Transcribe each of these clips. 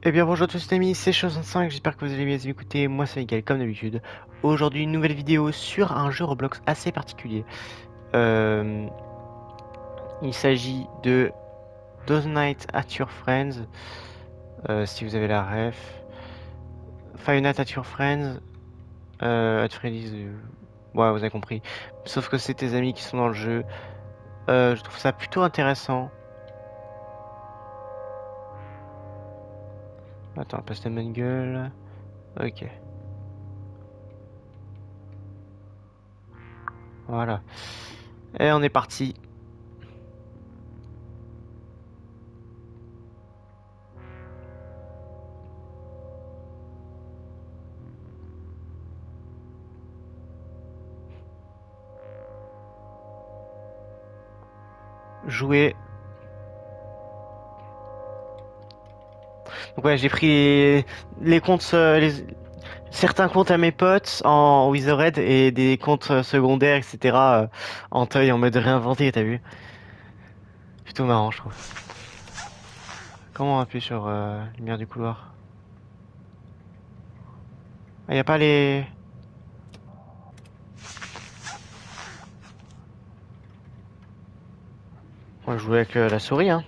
Eh bien bonjour à tous les amis, c'est Chose5, j'espère que vous allez bien écouter, moi c'est Miguel comme d'habitude. Aujourd'hui une nouvelle vidéo sur un jeu Roblox assez particulier. Euh, il s'agit de Those Nights at Your Friends, si vous avez la ref. Five Nights at Your Friends, at Freddy's, ouais vous avez compris. Sauf que c'est tes amis qui sont dans le jeu. Je trouve ça plutôt intéressant. Attends, passe la bonne gueule. Ok, voilà. Et on est parti. Jouer. Donc ouais, j'ai pris les comptes, certains comptes à mes potes en Wizard et des comptes secondaires, etc. En Toy en mode réinventé, t'as vu? Plutôt marrant, je trouve. Comment on appuie sur lumière du couloir? Ah, y a pas les... Moi, je jouais avec la souris, hein.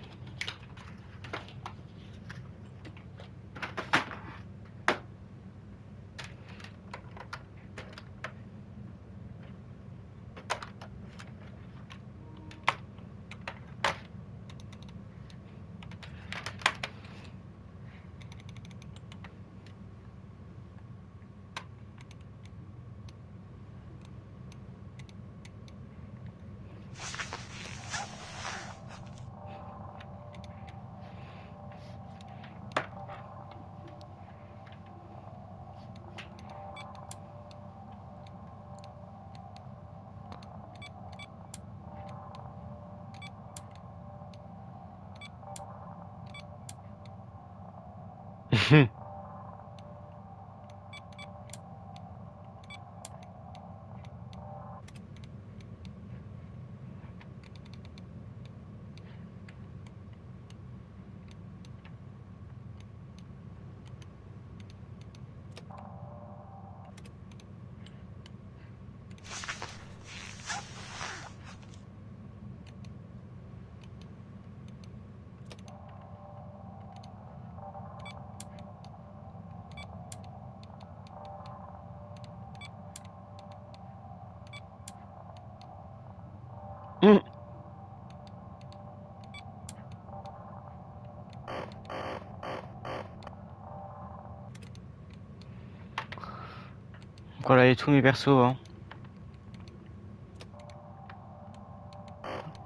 Voilà, et tous mes persos, hein.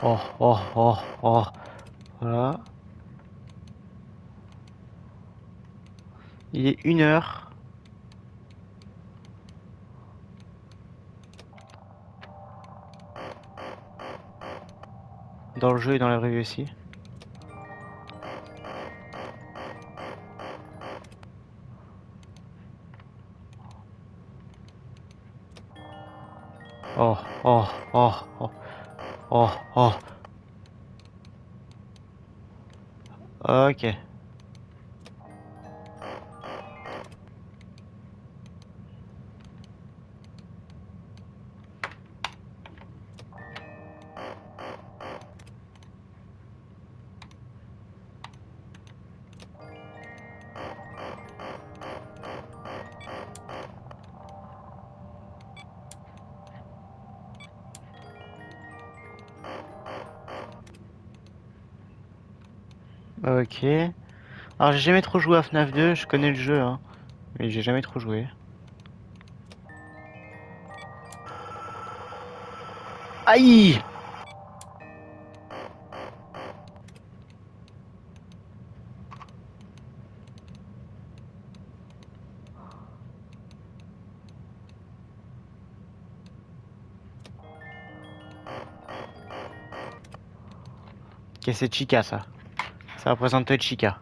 Oh, oh, oh, oh. Voilà. Il est 1 heure. Dans le jeu et dans la vraie vie aussi. Oh, oh, oh, oh, oh, oh. Ok. Ok. Alors j'ai jamais trop joué à FNAF 2, je connais le jeu, hein. Mais j'ai jamais trop joué. Aïe! Ok, c'est Chica ça. Ça représente Chica.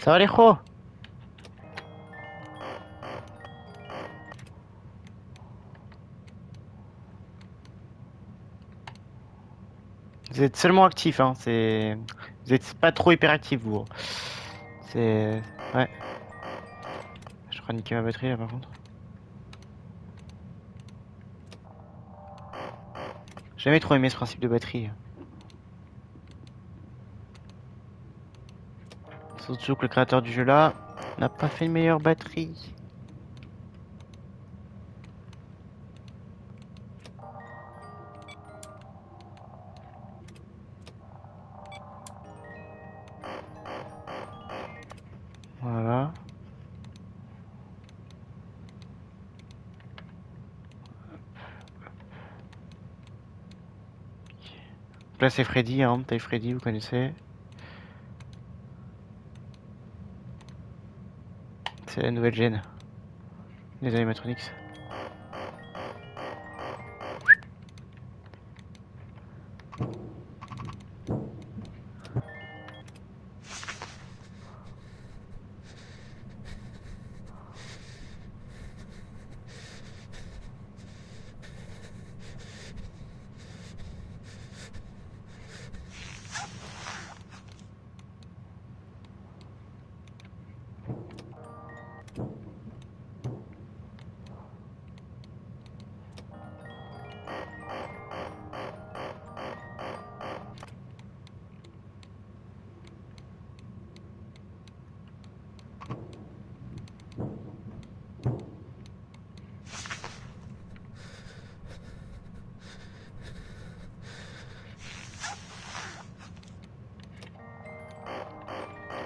Ça va les pros? Vous êtes seulement actif, hein, c'est... Vous êtes pas trop hyperactif, vous. C'est... Ouais. Je crois niquer ma batterie, là, par contre. J'ai jamais trop aimé ce principe de batterie. Surtout que le créateur du jeu, là, n'a pas fait une meilleure batterie. Voilà. Là, c'est Freddy, hein. Taille Freddy, vous connaissez. C'est la nouvelle gêne. Les animatronics.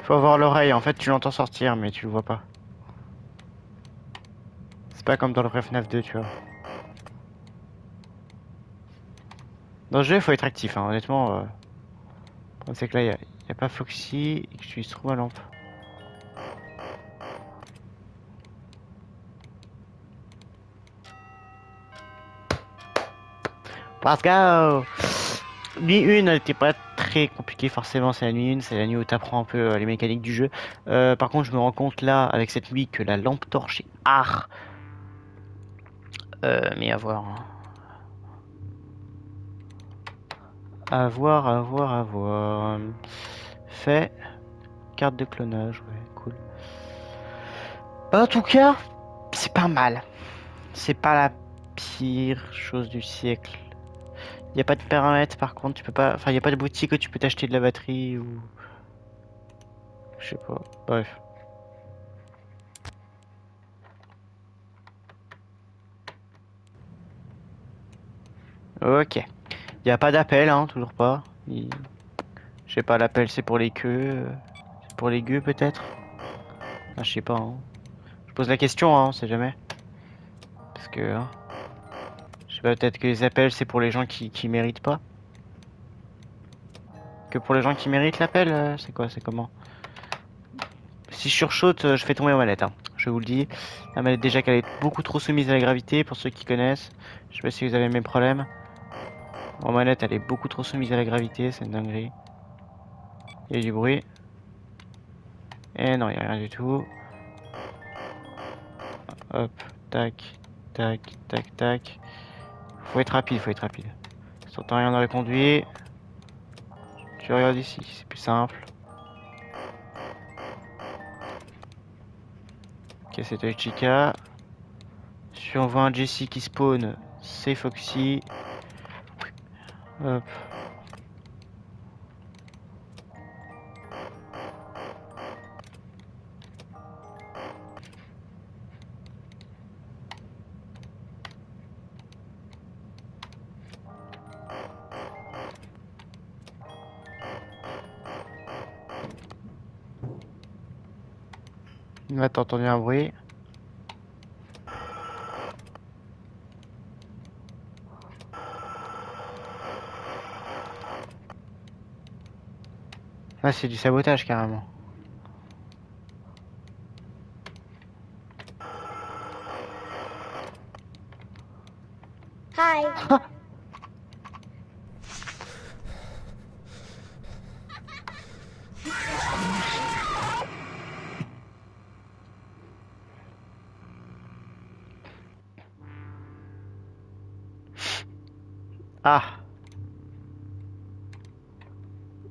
Faut avoir l'oreille, en fait tu l'entends sortir mais tu le vois pas. C'est pas comme dans le vrai FNAF 2, tu vois. Dans le jeu, il faut être actif, hein. Honnêtement. Le problème, c'est que là, y a pas Foxy et que j'utilise trop ma lampe. Let's go! Nuit 1, elle était pas très compliquée forcément, c'est la nuit 1, c'est la nuit où t'apprends un peu les mécaniques du jeu. Par contre, je me rends compte là, avec cette nuit, que la lampe torche est art. Mais à voir. Hein. À voir, à voir, à voir. Fait. Carte de clonage, ouais, cool. En tout cas, c'est pas mal. C'est pas la pire chose du siècle. Il n'y a pas de paramètres par contre, tu peux pas. Enfin, il n'y a pas de boutique où tu peux t'acheter de la batterie ou. Je sais pas. Bref. Ok. Il n'y a pas d'appel, hein, toujours pas. Je sais pas, l'appel c'est pour les queues. C'est pour les gueux peut-être. Ah, je sais pas, hein. Je pose la question, hein, on sait jamais. Parce que. Hein, je sais pas, peut-être que les appels c'est pour les gens qui méritent pas. Que pour les gens qui méritent l'appel, c'est quoi, c'est comment? Si je sursaute, je fais tomber ma manette, hein. Je vous le dis. La manette déjà qu'elle est beaucoup trop soumise à la gravité, pour ceux qui connaissent. Je sais pas si vous avez le même problème. Mon manette elle est beaucoup trop soumise à la gravité, c'est une dinguerie. Il y a du bruit. Et non, il n'y a rien du tout. Hop, tac, tac, tac, tac. Faut être rapide, faut être rapide. Si t'entends rien dans le conduit, tu regardes ici, c'est plus simple. Ok, c'est Toy Chica. Si on voit un Jessie qui spawn, c'est Foxy. Hop. Là, t'as entendu un bruit. Là, c'est du sabotage carrément. Hi. Ah!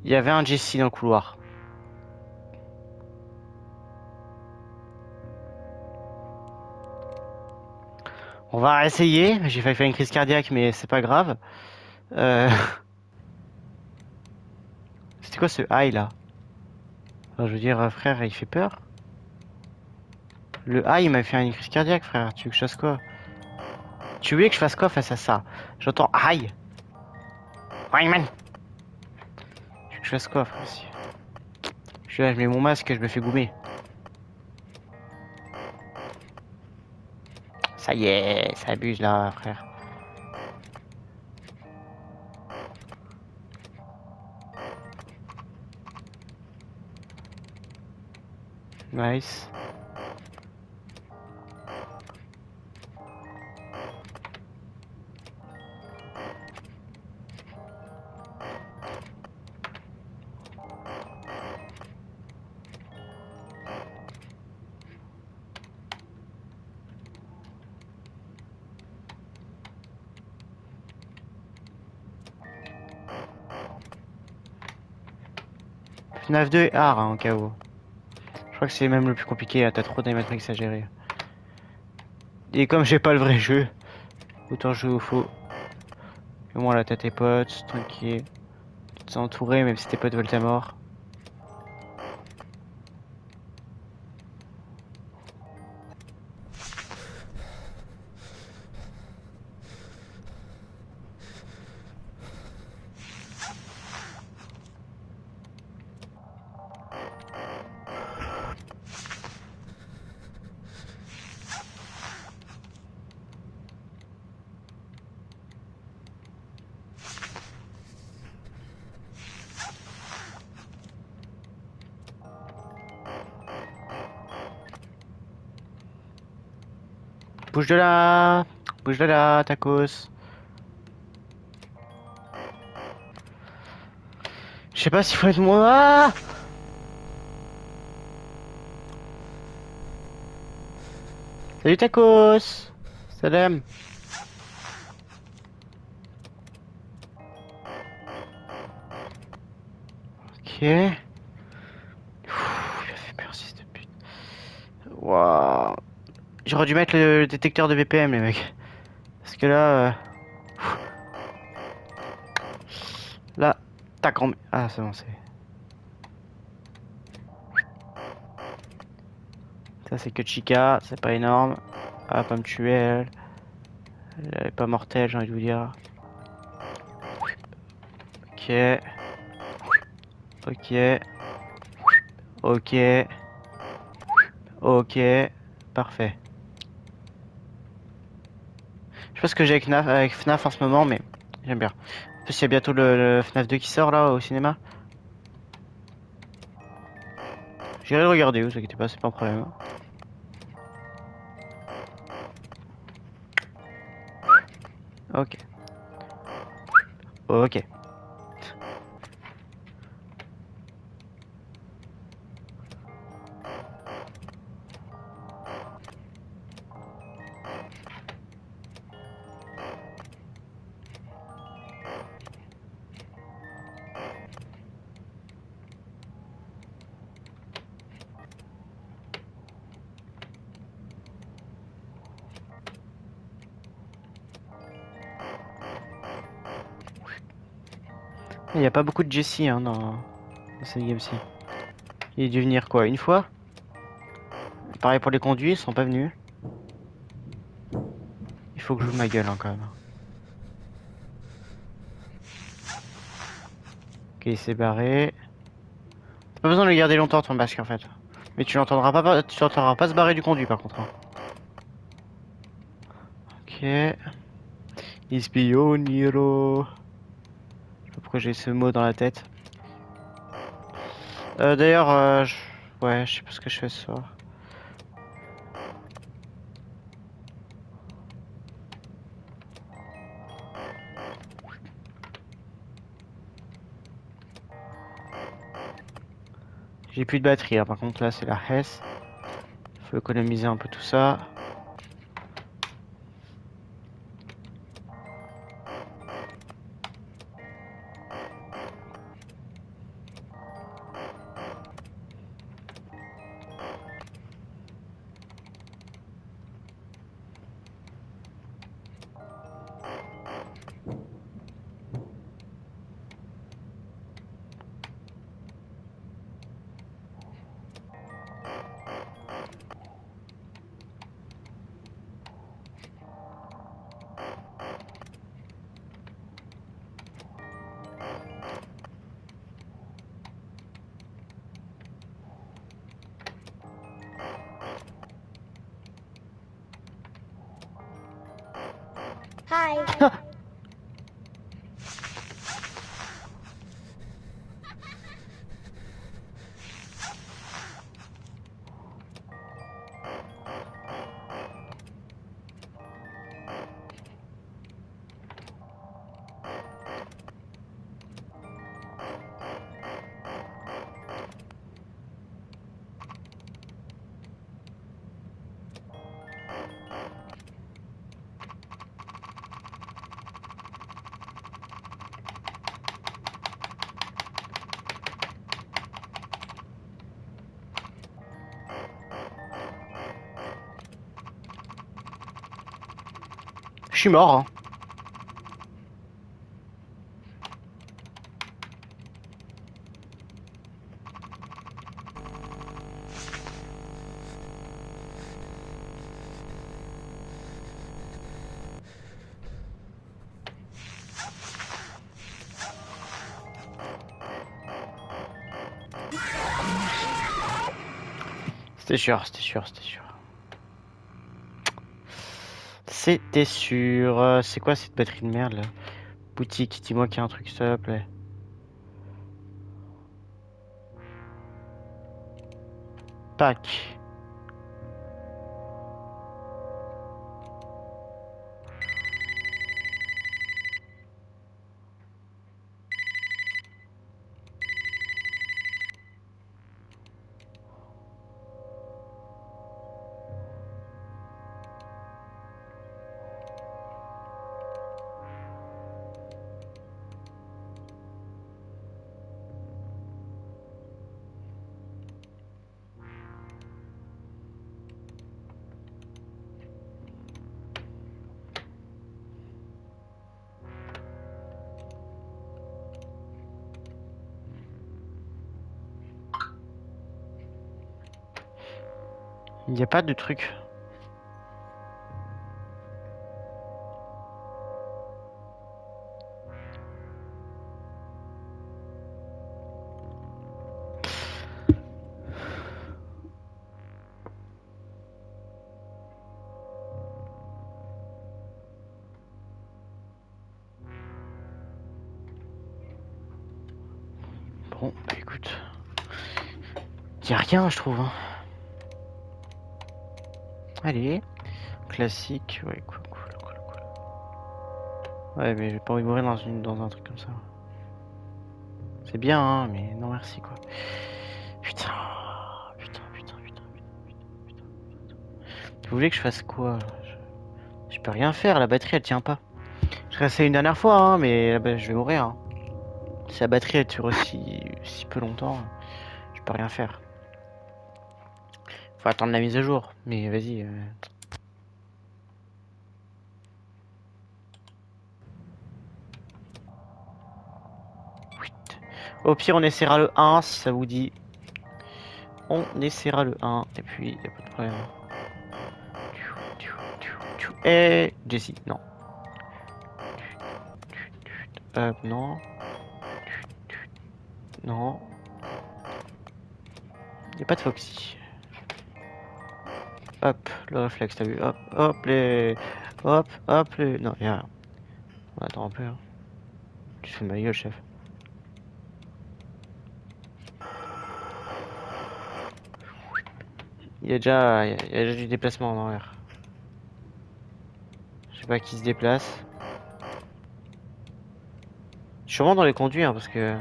Il y avait un Jesse dans le couloir. On va essayer. J'ai failli faire une crise cardiaque, mais c'est pas grave. Euh... C'était quoi ce high là? Enfin, je veux dire, frère, il fait peur. Le high, il m'a fait une crise cardiaque, frère. Tu veux que je fasse quoi? Tu veux que je fasse quoi face à ça? J'entends high. Rayman. Tu veux que je fasse quoi, frère? Je suis là, je mets mon masque et je me fais goumer. Ça y est, ça abuse là, frère. Nice. FNAF 2 est hard, hein, en cas où. Je crois que c'est même le plus compliqué, hein, t'as trop d'animatrix à gérer. Et comme j'ai pas le vrai jeu, autant jouer au faux. Au moins là t'as tes potes, tranquille. Tu t'es entouré même si tes potes veulent ta mort. Bouge de là! Bouge de là, tacos! Je sais pas s'il faut être moi. Ah, salut tacos! Salam! Ok. Ouh, il a fait peur, fils de pute. Waouh. J'aurais dû mettre le détecteur de BPM, les mecs. Parce que là. Là. Tac, en... Ah, c'est bon, c'est. Ça, c'est que Chica, c'est pas énorme. Elle va pas me tuer, elle. Elle est pas mortelle, j'ai envie de vous dire. Ok. Ok. Ok. Ok. Parfait. Je sais pas ce que j'ai avec FNAF en ce moment, mais j'aime bien. En plus, il y a bientôt le FNAF 2 qui sort là au cinéma. J'irai le regarder, vous inquiétez pas, c'est pas un problème. Ok. Ok. Il n'y a pas beaucoup de Jesse hein, dans cette game-ci. Il est dû venir quoi, une fois? Pareil pour les conduits, ils sont pas venus. Il faut que j'ouvre ma gueule hein, quand même. Ok, il s'est barré. T'as pas besoin de le garder longtemps ton masque en fait. Mais tu l'entendras pas se barrer du conduit par contre, hein. Ok. Ispioniero. Je sais pas pourquoi j'ai ce mot dans la tête. D'ailleurs, ouais, je sais pas ce que je fais ce soir. J'ai plus de batterie, hein. Par contre là c'est la Hess. Faut économiser un peu tout ça. Je suis mort, hein. C'était sûr, c'était sûr, c'était sûr. C'était sûr. C'est quoi cette batterie de merde là? Boutique, dis-moi qu'il y a un truc, s'il te plaît. Tac. Il n'y a pas de truc. Bon, bah écoute. Y a rien, je trouve. Hein. Allez. Classique. Ouais, cool, cool, cool, cool. Ouais, mais j'ai pas envie de mourir dans un truc comme ça. C'est bien, hein, mais non merci, quoi. Putain. Putain, putain, putain, putain, putain, putain. Vous voulez que je fasse quoi là je peux rien faire, la batterie elle tient pas. Je restais une dernière fois, hein, mais bah, je vais mourir. Hein. Si la batterie elle dure si peu longtemps, je peux rien faire. Faut attendre la mise à jour, mais vas-y. Au pire, on essaiera le 1 si ça vous dit. On essaiera le 1 et puis y a pas de problème. Et Jessie, non. Non. Non. Y a pas de Foxy. Hop, le réflexe, t'as vu? Hop, hop, les. Hop, hop, les. Non, y'a rien. On attend un peu. Hein. Tu te fais de ma gueule, chef. Il y a déjà du déplacement en arrière. Je sais pas qui se déplace. Je suis vraiment dans les conduits, hein, parce que.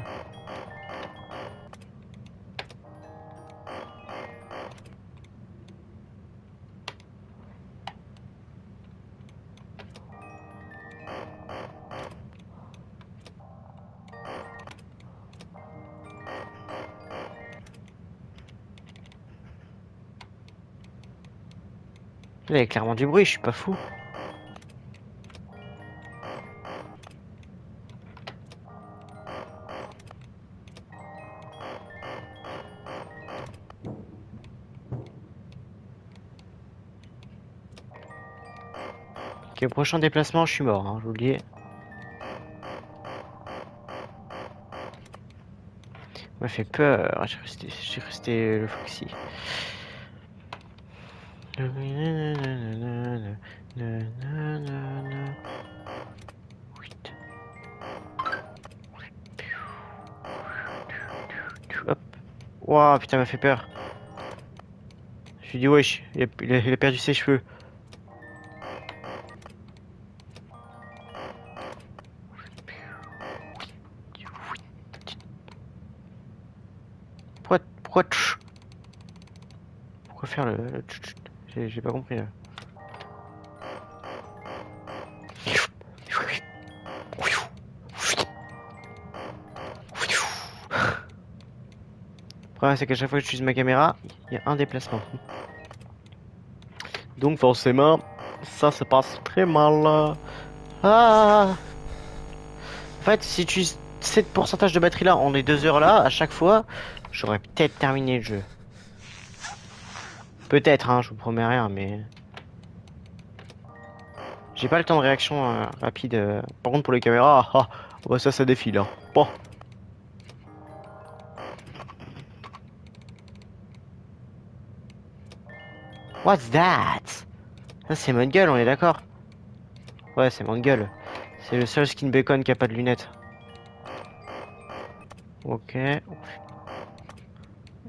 Là, il y a clairement du bruit, je suis pas fou. Ok, prochain déplacement, je suis mort, hein, je vous le dis. M'a fait peur, j'ai resté le Foxy. Ouah, putain, il m'a fait peur. Je lui dis wesh, il a perdu ses cheveux. Pourquoi pourquoi faire le j'ai pas compris là. Le problème c'est qu'à chaque fois que j'utilise ma caméra, il y a un déplacement. Donc forcément, ça se passe très mal. Ah. En fait, si tu utilises cette pourcentage de batterie là en les 2 heures là, à chaque fois, j'aurais peut-être terminé le jeu. Peut-être, hein, je vous promets rien, mais... J'ai pas le temps de réaction rapide. Par contre, pour les caméras, bah ça défile. Hein. Bon. What's that? Ça, c'est mon gueule, on est d'accord? Ouais, c'est mon gueule. C'est le seul skin bacon qui a pas de lunettes. Ok. Et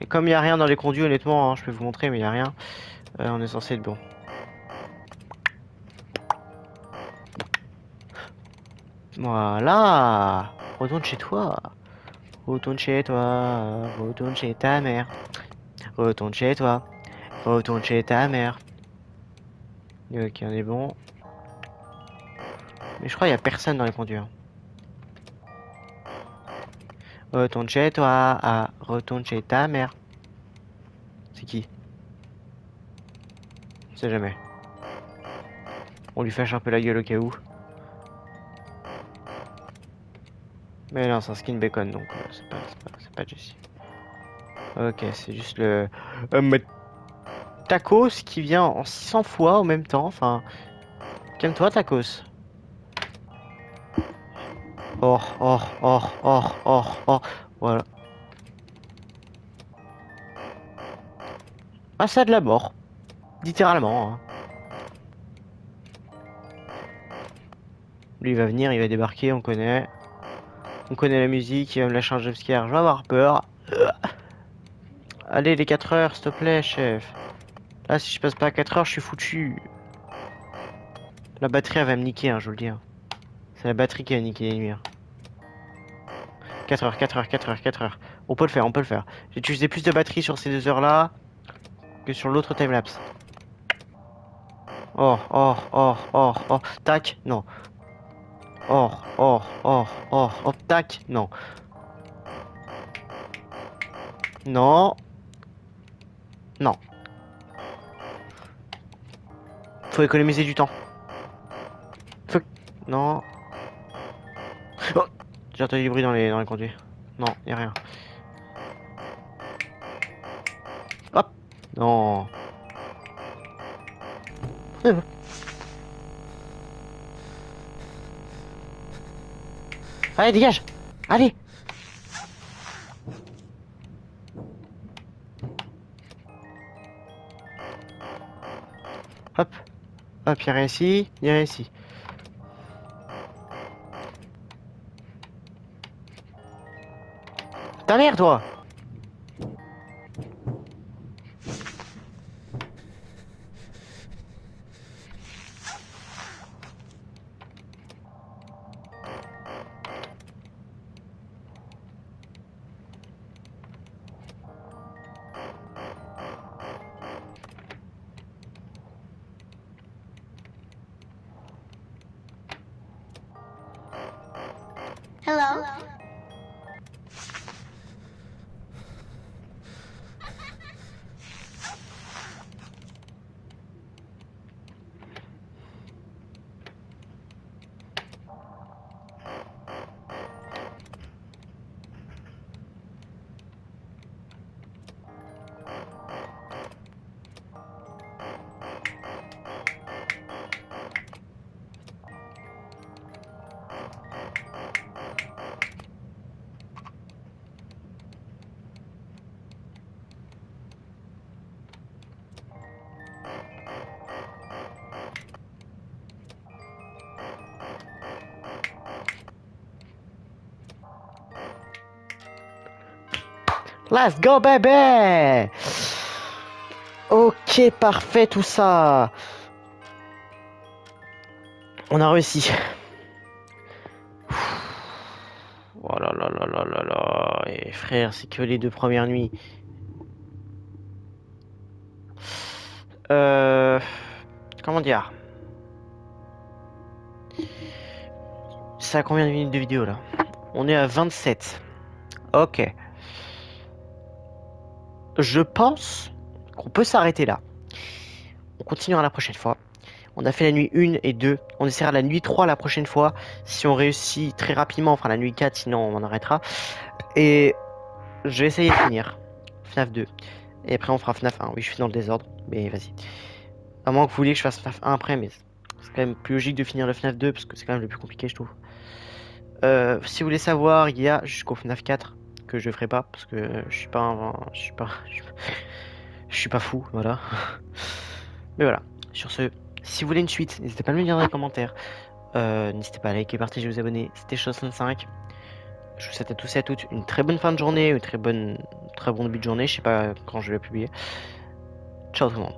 comme il y a rien dans les conduits, honnêtement, hein, je peux vous montrer, mais il y a rien. On est censé être bon. Voilà. Retourne chez toi. Retourne chez toi. Retourne chez ta mère. Retourne chez toi. Retourne chez ta mère. Ok, on est bon. Mais je crois qu'il y a personne dans les conduits. Hein. Retourne chez toi. Ah, retourne chez ta mère. C'est qui? On sait jamais. On lui fâche un peu la gueule au cas où. Mais non, c'est un skin bacon, donc c'est pas Jessie. Ok, c'est juste le... Tacos qui vient en 600 fois en même temps. Enfin, calme-toi, Tacos. Oh, oh, oh, oh, oh, oh. Voilà. Ah, ça de la mort. Littéralement. Hein. Lui, il va venir, il va débarquer, on connaît. On connaît la musique, il va me lâcher un jumpscare, je vais avoir peur. Allez, les 4 heures, s'il te plaît, chef. Là, si je passe pas à 4 heures, je suis foutu. La batterie, elle va me niquer, hein, je vous le dis. Hein. C'est la batterie qui va niquer les nuits. 4 heures, 4 heures, 4 heures, 4 heures. On peut le faire, on peut le faire. J'ai utilisé plus de batterie sur ces 2 heures-là que sur l'autre timelapse. Oh, oh, oh, oh, oh. Tac, non. Oh, oh, oh, oh, oh, tac, non. Non. Non. Faut économiser du temps. Faut... Non. Oh, j'ai entendu du bruit dans les conduits. Non, y a rien. Hop. Non. Allez, dégage. Allez. Hop. Hop, y'a rien ici. Y'a rien ici. Ta mère, toi. Hello? Let's go, baby! Ok, parfait, tout ça. On a réussi. Oh là là là là là là. Et frère, c'est que les 2 premières nuits. Comment dire? Ça a combien de minutes de vidéo là? On est à 27. Ok. Je pense qu'on peut s'arrêter là. On continuera la prochaine fois. On a fait la nuit 1 et 2. On essaiera la nuit 3 la prochaine fois. Si on réussit très rapidement, on fera la nuit 4, sinon on en arrêtera. Et je vais essayer de finir FNAF 2. Et après on fera FNAF 1. Oui, je suis dans le désordre, mais vas-y. À moins que vous vouliez que je fasse FNAF 1 après, mais c'est quand même plus logique de finir le FNAF 2 parce que c'est quand même le plus compliqué, je trouve. Si vous voulez savoir, il y a jusqu'au FNAF 4 que je ferai pas parce que je suis pas je suis pas fou, voilà. Mais voilà. Sur ce, si vous voulez une suite, n'hésitez pas à me le dire dans les commentaires. N'hésitez pas à liker, partager, vous abonner. C'était Chose65. Je vous souhaite à tous et à toutes une très bonne fin de journée, une très bon début de journée. Je sais pas quand je vais publier. Ciao tout le monde.